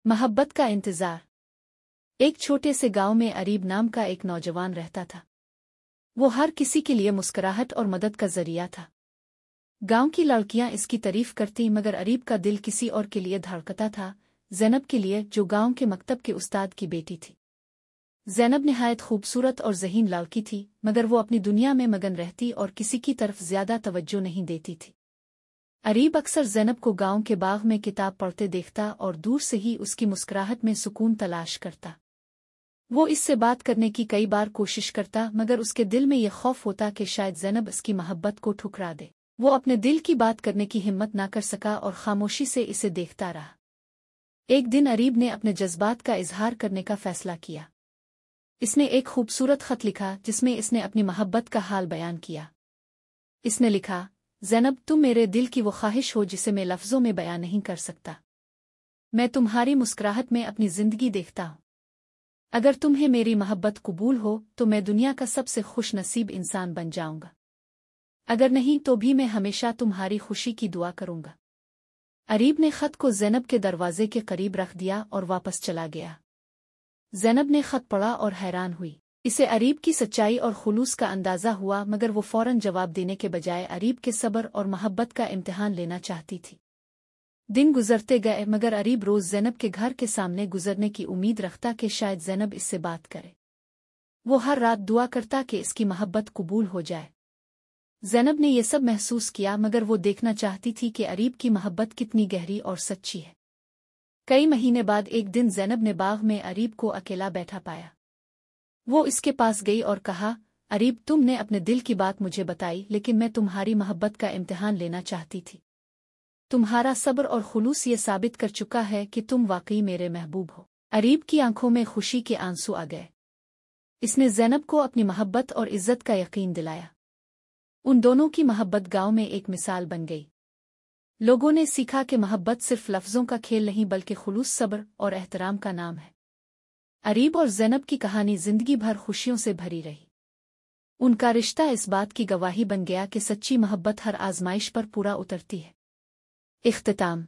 मोहब्बत का इंतजार। एक छोटे से गांव में अरीब नाम का एक नौजवान रहता था। वो हर किसी के लिए मुस्कुराहट और मदद का जरिया था। गांव की लड़कियां इसकी तारीफ करती, मगर अरीब का दिल किसी और के लिए धड़कता था, ज़ैनब के लिए, जो गांव के मकतब के उस्ताद की बेटी थी। ज़ैनब निहायत खूबसूरत और ज़हीन लड़की थी, मगर वो अपनी दुनिया में मगन रहती और किसी की तरफ ज्यादा तवज्जो नहीं देती थी। अरीब अक्सर ज़ैनब को गांव के बाग में किताब पढ़ते देखता और दूर से ही उसकी मुस्कुराहट में सुकून तलाश करता। वो इससे बात करने की कई बार कोशिश करता, मगर उसके दिल में यह खौफ होता कि शायद ज़ैनब इसकी मोहब्बत को ठुकरा दे। वो अपने दिल की बात करने की हिम्मत ना कर सका और खामोशी से इसे देखता रहा। एक दिन अरीब ने अपने जज्बात का इजहार करने का फैसला किया। इसने एक खूबसूरत खत लिखा जिसमें इसने अपनी मोहब्बत का हाल बयान किया। इसने लिखा, ज़ैनब, तुम मेरे दिल की वो ख्वाहिश हो जिसे मैं लफ्ज़ों में बयान नहीं कर सकता। मैं तुम्हारी मुस्कुराहट में अपनी जिंदगी देखता हूँ। अगर तुम्हें मेरी मोहब्बत कबूल हो तो मैं दुनिया का सबसे खुश नसीब इंसान बन जाऊंगा। अगर नहीं तो भी मैं हमेशा तुम्हारी खुशी की दुआ करूंगा। अरीब ने खत को ज़ैनब के दरवाजे के करीब रख दिया और वापस चला गया। ज़ैनब ने खत पढ़ा और हैरान हुई। इसे अरीब की सच्चाई और खुलूस का अंदाज़ा हुआ, मगर वो फौरन जवाब देने के बजाय अरीब के सब्र और मोहब्बत का इम्तिहान लेना चाहती थी। दिन गुजरते गए, मगर अरीब रोज़ ज़ैनब के घर के सामने गुजरने की उम्मीद रखता कि शायद ज़ैनब इससे बात करे। वो हर रात दुआ करता कि इसकी मोहब्बत कबूल हो जाए। ज़ैनब ने यह सब महसूस किया, मगर वो देखना चाहती थी कि अरीब की मोहब्बत कितनी गहरी और सच्ची है। कई महीने बाद एक दिन ज़ैनब ने बाग में अरीब को अकेला बैठा पाया। वो इसके पास गई और कहा, अरीब, तुमने अपने दिल की बात मुझे बताई, लेकिन मैं तुम्हारी मोहब्बत का इम्तिहान लेना चाहती थी। तुम्हारा सब्र और खुलूस ये साबित कर चुका है कि तुम वाकई मेरे महबूब हो। अरीब की आंखों में खुशी के आंसू आ गए। इसने ज़ैनब को अपनी मोहब्बत और इज्जत का यकीन दिलाया। उन दोनों की मोहब्बत गांव में एक मिसाल बन गई। लोगों ने सीखा कि मोहब्बत सिर्फ लफ्ज़ों का खेल नहीं, बल्कि खुलूस, सब्र और एहतराम का नाम है। अरीब और ज़ैनब की कहानी जिंदगी भर खुशियों से भरी रही। उनका रिश्ता इस बात की गवाही बन गया कि सच्ची मोहब्बत हर आजमाइश पर पूरा उतरती है। इख्तिताम।